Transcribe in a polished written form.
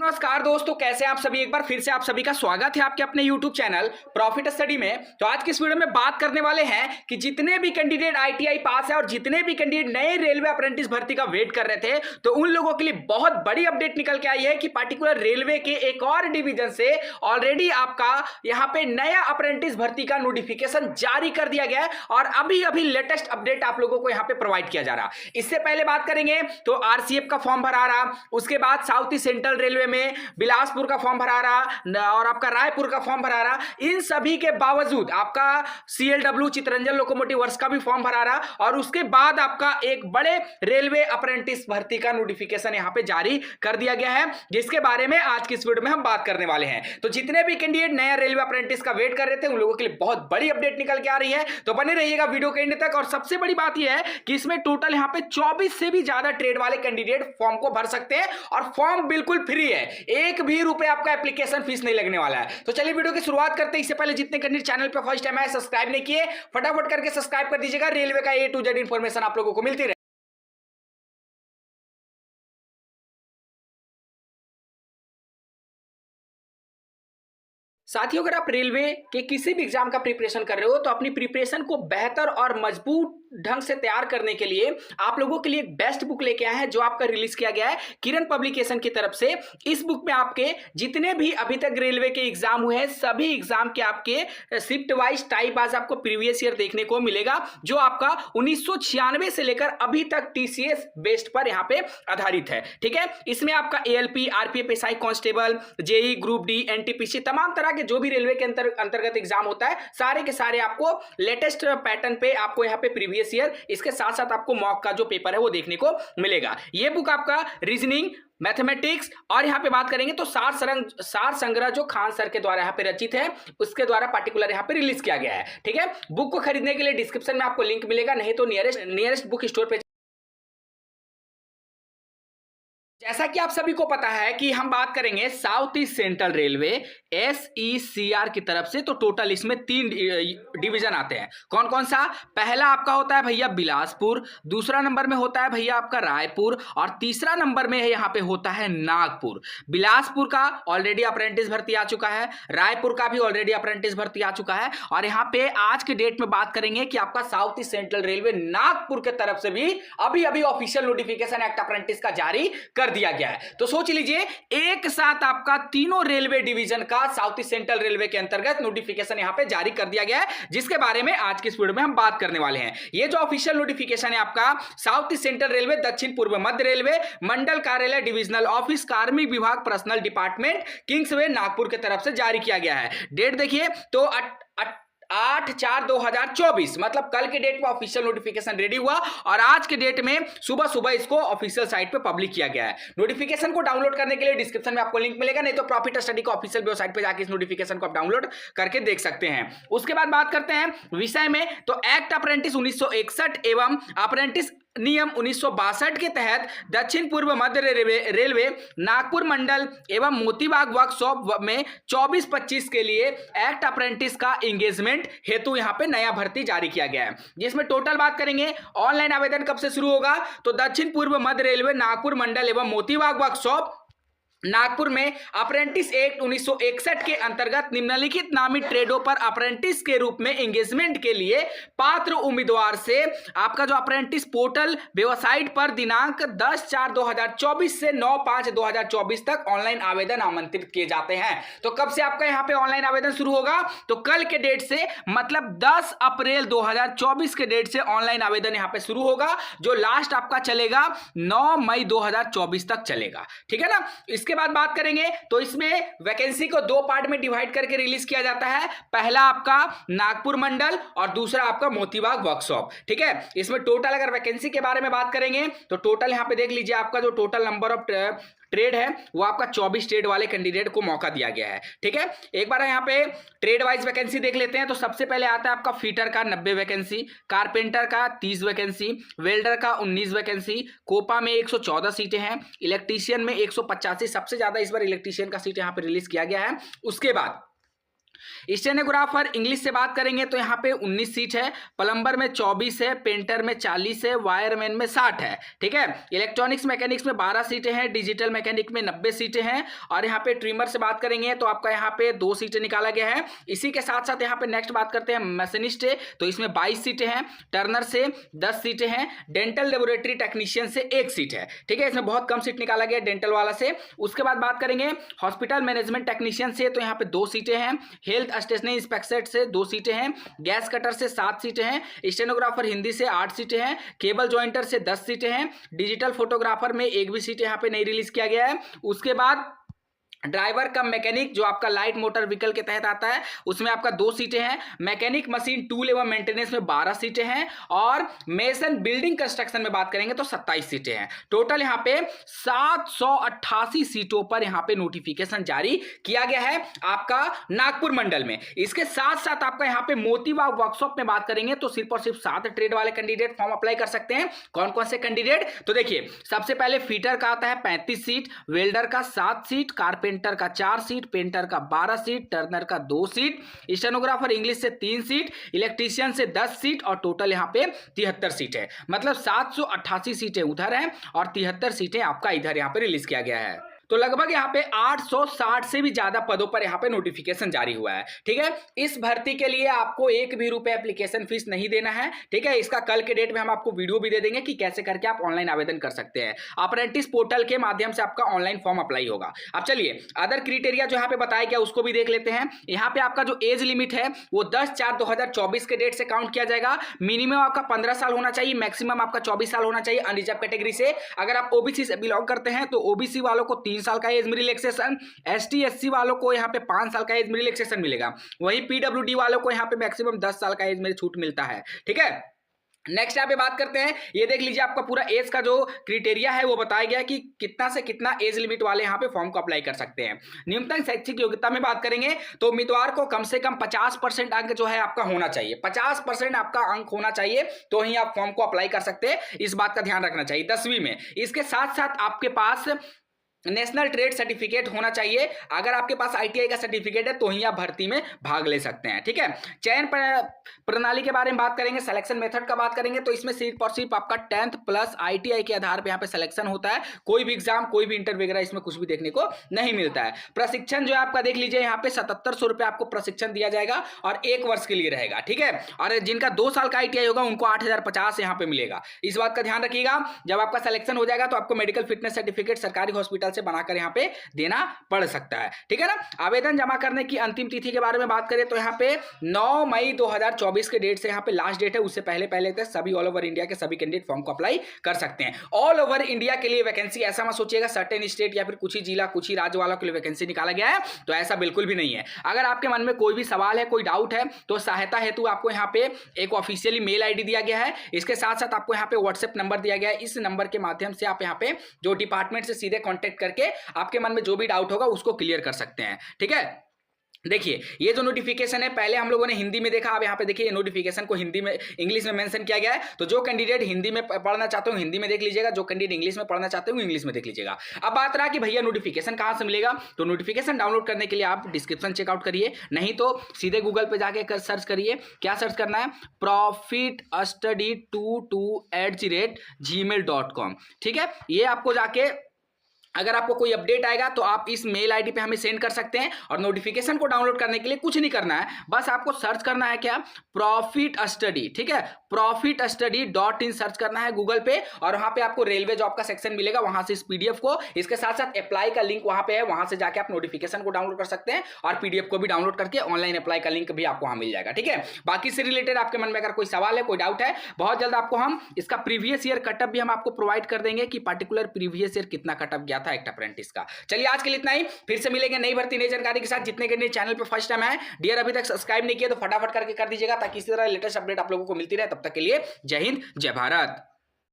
नमस्कार दोस्तों, कैसे हैं आप सभी। एक बार फिर से आप सभी का स्वागत है आपके अपने YouTube चैनल प्रॉफिट स्टडी में। तो आज की इस वीडियो में बात करने वाले हैं कि जितने भी कैंडिडेट ITI पास है और जितने भी कैंडिडेट नए रेलवे अप्रेंटिस भर्ती का वेट कर रहे थे, तो उन लोगों के लिए बहुत बड़ी अपडेट निकल के आई है कि पार्टिकुलर रेलवे के एक और डिवीजन से ऑलरेडी आपका यहाँ पे नया अप्रेंटिस भर्ती का नोटिफिकेशन जारी कर दिया गया है और अभी अभी लेटेस्ट अपडेट आप लोगों को यहाँ पे प्रोवाइड किया जा रहा। इससे पहले बात करेंगे तो RCF का फॉर्म भरा रहा, उसके बाद साउथ ईस्ट सेंट्रल रेलवे में बिलासपुर का फॉर्म भरा रहा और आपका रायपुर का फॉर्म भरा रहा। इन सभी के बावजूद आपका CLW चितरंजन लोकोमोटिव वर्क्स का भी फॉर्म भरा रहा और उसके बाद आपका एक बड़े रेलवे अप्रेंटिस भर्ती का नोटिफिकेशन यहां पे जारी कर दिया गया है, जिसके बारे में आज की इस वीडियो में हम बात करने वाले हैं। तो जितने भी कैंडिडेट नया रेलवे अप्रेंटिस का वेट कर रहे थे उन लोगों के लिए बहुत बड़ी अपडेट निकल के आ रही है, तो बने रहिएगा वीडियो के एंड तक। और सबसे बड़ी बात यह है कि इसमें टोटल यहां पे 24 से भी ज्यादा ट्रेड वाले कैंडिडेट फॉर्म को भर सकते हैं और फॉर्म बिल्कुल फ्री है, एक भी रुपए आपका एप्लीकेशन फीस नहीं लगने वाला है। तो चलिए वीडियो की शुरुआत करते हैं। इससे पहले जितने कैंडिडेट चैनल पे फर्स्ट टाइम आए सब्सक्राइब नहीं किए, फटाफट करके सब्सक्राइब कर दीजिएगा। रेलवे का A to Z इंफॉर्मेशन आप लोगों को मिलती रहे। साथियों, अगर आप रेलवे के किसी भी एग्जाम का प्रिपरेशन कर रहे हो तो अपनी प्रिपरेशन को बेहतर और मजबूत ढंग से तैयार करने के लिए आप लोगों के लिए एक बेस्ट बुक लेके आए हैं जो आपका रिलीज किया गया है किरण पब्लिकेशन की तरफ से। इस बुक में आपके जितने भी अभी तक रेलवे के एग्जाम हुए हैं सभी एग्जाम के आपके शिफ्ट वाइज टाइप आज आपको प्रीवियस ईयर देखने को मिलेगा, जो आपका 1996 से लेकर अभी तक TCS बेस्ड पर यहाँ पे आधारित है। ठीक है, इसमें आपका ALP, RPF, SI constable, JEE, group D, NTPC तमाम तरह के जो भी रेलवे के अंतर्गत एग्जाम होता है सारे के सारे आपको लेटेस्ट पैटर्न पे आपको यहाँ पे प्रीवियस ईयर, इसके साथ साथ आपको मॉक का जो पेपर है वो देखने को मिलेगा। ये बुक आपका रीजनिंग, मैथमेटिक्स और यहां पे बात करेंगे तो सार संग्रह जो खान सर के द्वारा यहां पे रचित है उसके द्वारा पार्टिकुलर यहां पे रिलीज किया गया है। ठीक है, बुक को खरीदने के लिए डिस्क्रिप्शन में आपको लिंक मिलेगा, नहीं तो नियरेस्ट बुक स्टोर पे। जैसा कि आप सभी को पता है कि हम बात करेंगे south east central railway SECR की तरफ से, तो टोटल इसमें 3 डिवीजन आते हैं। कौन कौन सा? पहला आपका होता है भैया बिलासपुर, दूसरा नंबर में होता है भैया आपका रायपुर और तीसरा नंबर में यहाँ पे होता है नागपुर। बिलासपुर का ऑलरेडी अप्रेंटिस भर्ती आ चुका है, रायपुर का भी ऑलरेडी अप्रेंटिस भर्ती आ चुका है और यहाँ पे आज के डेट में बात करेंगे कि आपका south east central railway Nagpur के तरफ से भी अभी अभी ऑफिशियल नोटिफिकेशन एक्ट अप्रेंटिस का जारी कर दिया गया है। तो सोच लीजिए एक साथ आपका तीनों रेलवे डिवीजन का साउथ ईस्ट सेंट्रल रेलवे के अंतर्गत नोटिफिकेशन यहां पे जारी कर दिया गया है, जिसके बारे में आज की इस वीडियो में हम बात करने वाले हैं। ये जो ऑफिशियल नोटिफिकेशन है आपका साउथ ईस्ट सेंट्रल रेलवे दक्षिण पूर्व मध्य रेलवे मंडल कार्यालय डिविजनल ऑफिस कार्मिक विभाग पर्सनल डिपार्टमेंट किंग्सवे नागपुर की तरफ से जारी किया गया है। डेट देखिए तो 8/4/2024 मतलब कल के डेट में ऑफिशियल नोटिफिकेशन रेडी हुआ और आज के डेट में सुबह सुबह इसको ऑफिशियल साइट पे पब्लिक किया गया है। नोटिफिकेशन को डाउनलोड करने के लिए डिस्क्रिप्शन में आपको लिंक मिलेगा, नहीं तो प्रॉफिट स्टडी को ऑफिशियल वेबसाइट पे जाकर इस नोटिफिकेशन को आप डाउनलोड करके देख सकते हैं। उसके बाद बात करते हैं विषय में, तो एक्ट अप्रेंटिस 1961 एवं अप्रेंटिस नियम 1962 के तहत दक्षिण पूर्व मध्य रेलवे नागपुर मंडल एवं मोतीबाग वर्कशॉप में 24-25 के लिए एक्ट अप्रेंटिस का एंगेजमेंट हेतु यहां पे नया भर्ती जारी किया गया है, जिसमें टोटल बात करेंगे ऑनलाइन आवेदन कब से शुरू होगा तो दक्षिण पूर्व मध्य रेलवे नागपुर मंडल एवं मोतीबाग वर्कशॉप नागपुर में अप्रेंटिस एक्ट 1961 के अंतर्गत निम्नलिखित नामित ट्रेडों पर अप्रेंटिस के रूप में एंगेजमेंट के लिए पात्र उम्मीदवार से आपका जो अप्रेंटिस पोर्टल वेबसाइट पर दिनांक 10/4/2024 से 9/5/2024 तक ऑनलाइन आवेदन आमंत्रित किए जाते हैं। तो कब से आपका यहां पे ऑनलाइन आवेदन शुरू होगा तो कल के डेट से, मतलब 10 अप्रैल 2024 के डेट से ऑनलाइन आवेदन यहां पे शुरू होगा, जो लास्ट आपका चलेगा 9 मई 2024 तक चलेगा। ठीक है ना। इसके बाद बात करेंगे तो इसमें वैकेंसी को 2 पार्ट में डिवाइड करके रिलीज किया जाता है। पहला आपका नागपुर मंडल और दूसरा आपका मोतीबाग वर्कशॉप। ठीक है, इसमें टोटल अगर वैकेंसी के बारे में बात करेंगे तो टोटल यहां पे देख लीजिए आपका जो टोटल नंबर ऑफ ट्रेड है वो आपका 24 ट्रेड वाले कैंडिडेट को मौका दिया गया है। ठीक है, एक बार यहाँ पे ट्रेड वाइज वैकेंसी देख लेते हैं। तो सबसे पहले आता है आपका फीटर का 90 वैकेंसी, कारपेंटर का 30 वैकेंसी, वेल्डर का 19 वैकेंसी, कोपा में 114 सीटें हैं, इलेक्ट्रीशियन में 185, सबसे ज्यादा इस बार इलेक्ट्रीशियन का सीट यहाँ पे रिलीज किया गया है। उसके बाद स्टेनोग्राफर इंग्लिश से बात करेंगे तो यहाँ पे 19 सीट है, प्लम्बर में 24 है, पेंटर में 40 है, वायरमैन में 60 है। ठीक है, इलेक्ट्रॉनिक्स मैकेनिक्स में 12 सीटें हैं, डिजिटल मैकेनिक में 90 सीटें हैं, और यहाँ पे ट्रिमर से बात करेंगे तो आपका यहाँ पे 2 सीटें निकाला गया है। इसी के साथ साथ यहाँ पे नेक्स्ट बात करते हैं मशीनिस्ट है, तो इसमें 22 सीटें हैं, टर्नर से 10 सीटें हैं, डेंटल लेबोरेटरी टेक्नीशियन से 1 सीट है। ठीक है, इसमें बहुत कम सीट निकाला गया डेंटल वाला से। उसके बाद बात करेंगे हॉस्पिटल मैनेजमेंट टेक्नीशियन से, तो यहाँ पे 2 सीटें हैं, हेल्थ स्टेशनरी इंस्पेक्टर से 2 सीटें हैं, गैस कटर से 7 सीटें हैं, स्टेनोग्राफर हिंदी से 8 सीटें हैं, केबल जॉइंटर से 10 सीटें हैं, डिजिटल फोटोग्राफर में 1 भी सीट यहाँ पे नहीं रिलीज किया गया है। उसके बाद ड्राइवर का मैकेनिक जो आपका लाइट मोटर व्हीकल के तहत आता है उसमें आपका 2 सीटें हैं, मैकेनिक मशीन टूल एवं मेंटेनेंस में 12 सीटें हैं, और मेसन बिल्डिंग कंस्ट्रक्शन में बात करेंगे तो 27 सीटें हैं। टोटल यहाँ पे 788 सीटों पर यहाँ पे नोटिफिकेशन जारी किया गया है आपका नागपुर मंडल में। इसके साथ साथ आपका यहाँ पे मोतीबाग वर्कशॉप में बात करेंगे तो सिर्फ और सिर्फ 7 ट्रेड वाले कैंडिडेट फॉर्म अप्लाई कर सकते हैं। कौन कौन से कैंडिडेट, तो देखिए सबसे पहले फीटर का आता है 35 सीट, वेल्डर का 7 सीट, कारपेंटर का 4 सीट, पेंटर का 12 सीट, टर्नर का 2 सीट, स्टेनोग्राफर इंग्लिश से 3 सीट, इलेक्ट्रीशियन से 10 सीट, और टोटल यहाँ पे 73 सीट है। मतलब 788 सीटें उधर हैं और 73 सीटें आपका इधर यहाँ पे रिलीज किया गया है। तो लगभग यहाँ पे 860 से भी ज्यादा पदों पर यहाँ पे नोटिफिकेशन जारी हुआ है। ठीक है, इस भर्ती के लिए आपको 1 भी रुपए एप्लीकेशन फीस नहीं देना है। ठीक है, इसका कल के डेट में हम आपको वीडियो भी दे देंगे कि कैसे करके आप ऑनलाइन आवेदन कर सकते हैं। अप्रेंटिस पोर्टल के माध्यम से आपका ऑनलाइन फॉर्म अप्लाई होगा। अब चलिए अदर क्राइटेरिया जो यहाँ पे बताया गया उसको भी देख लेते हैं। यहाँ पे आपका जो एज लिमिट है वो 10/4/2024 के डेट से काउंट किया जाएगा। मिनिमम आपका 15 साल होना चाहिए, मैक्सिमम आपका 24 साल होना चाहिए अनरिजर्व कैटेगरी से। अगर आप ओबीसी से बिलोंग करते हैं तो ओबीसी वालों को 3 साल का एज में रिलैक्सेशन, एसटी एससी वालों को यहाँ पे 5 साल का एज में रिलैक्सेशन मिलेगा। वहीं पीडब्ल्यूडी वालों को यहाँ पे मैक्सिमम 10 साल का एज में छूट मिलता है। ठीक है, नेक्स्ट यहाँ पे बात करते हैं, ये देख लीजिए आपका पूरा एज का जो क्राइटेरिया है वो बताया गया कि कितना से कितना एज लिमिट वाले यहाँ पे फॉर्म को अप्लाई कर सकते हैं। न्यूनतम शैक्षिक योग्यता में बात करेंगे तो उम्मीदवार को कम से कम 50% अंक जो है आपका होना चाहिए। 50% आपका अंक होना चाहिए तो ही आप फॉर्म को अप्लाई कर सकते हैं, इस बात का ध्यान रखना चाहिए 10वीं में। इसके साथ साथ आपके पास नेशनल ट्रेड सर्टिफिकेट होना चाहिए। अगर आपके पास आईटीआई का सर्टिफिकेट है तो ही आप भर्ती में भाग ले सकते हैं। ठीक है, चयन प्रणाली के बारे में बात करेंगे, सिलेक्शन मेथड का बात करेंगे तो इसमें सिर्फ और सिर्फ आपका 10th प्लस आईटीआई के आधार पे यहाँ पे सिलेक्शन होता है। कोई भी एग्जाम, कोई भी इंटरव्यू वगैरह इसमें कुछ भी देखने को नहीं मिलता है। प्रशिक्षण जो है आपका देख लीजिए यहाँ पे 7700 रुपये आपको प्रशिक्षण दिया जाएगा और 1 वर्ष के लिए रहेगा। ठीक है, और जिनका 2 साल का आईटीआई होगा उनको 8050 यहाँ पे मिलेगा। इस बात का ध्यान रखिएगा। जब आपका सिलेक्शन हो जाएगा तो आपको मेडिकल फिटनेस सर्टिफिकेट सरकारी हॉस्पिटल से बनाकर यहाँ पे देना पड़ सकता है। ठीक है ना। आवेदन जमा करने की अंतिम तिथि के बारे में बात करें तो यहाँ पे 9 मई 2024 के डेट से यहाँ पे लास्ट डेट है, उससे पहले तक सभी ऑल ओवर इंडिया के सभी कैंडिडेट फॉर्म को अप्लाई कर सकते हैं। ऑल ओवर इंडिया के लिए वैकेंसी ऐसा मत सोचिएगा सर्टेन स्टेट या फिर कुछ ही जिला कुछ ही राज्य वालों के लिए वैकेंसी निकाला गया है, तो ऐसा बिल्कुल भी नहीं है। अगर आपके मन में कोई भी सवाल है, कोई डाउट है तो सहायता हेतु आपको यहाँ पे एक ऑफिशियली मेल आईडी दिया गया है। इसके साथ साथ आपको यहाँ पे व्हाट्सएप नंबर दिया गया है। इस नंबर के माध्यम से आप यहाँ पे जो डिपार्टमेंट से सीधे कॉन्टेक्ट करके आपके मन में जो भी डाउट होगा उसको क्लियर कर सकते हैं। ठीक है, देखिए ये जो नोटिफिकेशन है पहले हम लोगों ने हिंदी में देखा, अब यहाँ पे देखिए नोटिफिकेशन को हिंदी में इंग्लिश में मेंशन किया गया है। तो जो कैंडिडेट हिंदी में पढ़ना चाहते हो हिंदी में देख लीजिएगा, जो कैंडिडेट इंग्लिश में पढ़ना चाहते हो इंग्लिश में देख लीजिएगा। अब बात रहा कि भैया नोटिफिकेशन कहाँ से मिलेगा, तो नोटिफिकेशन डाउनलोड करने के लिए आप डिस्क्रिप्शन चेकआउट करिए, नहीं तो सीधे गूगल पे जाके सर्च करिए। क्या सर्च करना है, profitstudy22@gmail.com। ठीक है, ये आपको जाके अगर आपको कोई अपडेट आएगा तो आप इस मेल आईडी पे हमें सेंड कर सकते हैं। और नोटिफिकेशन को डाउनलोड करने के लिए कुछ नहीं करना है, बस आपको सर्च करना है क्या, प्रॉफिट स्टडी। ठीक है, profitstudy.in सर्च करना है गूगल पे और वहां पे आपको रेलवे जॉब का सेक्शन मिलेगा, वहां से इस पीडीएफ को, इसके साथ साथ अप्लाई का लिंक वहां पे है, वहां से जाके आप नोटिफिकेशन को डाउनलोड कर सकते हैं और पीडीएफ को भी डाउनलोड करके ऑनलाइन अप्लाई का लिंक भी आपको वहां मिल जाएगा। ठीक है, बाकी से रिलेटेड आपके मन में अगर कोई सवाल है, कोई डाउट है, बहुत जल्द आपको हम इसका प्रीवियस ईयर कटअप भी हम आपको प्रोवाइड कर देंगे कि पर्टिकुलर प्रीवियस ईयर कितना कटअप गया था एक अप्रेंटिस का। चलिए आज के लिए इतना ही, फिर से मिलेंगे नई भर्ती नई जानकारी के साथ। जितने के चैनल पे फर्स्ट टाइम आए डियर अभी तक सब्सक्राइब नहीं किया तो फटाफट करके कर दीजिएगा ताकि इसी तरह लेटेस्ट अपडेट आप लोगों को मिलती रहे। तब तक के लिए जय हिंद जय भारत।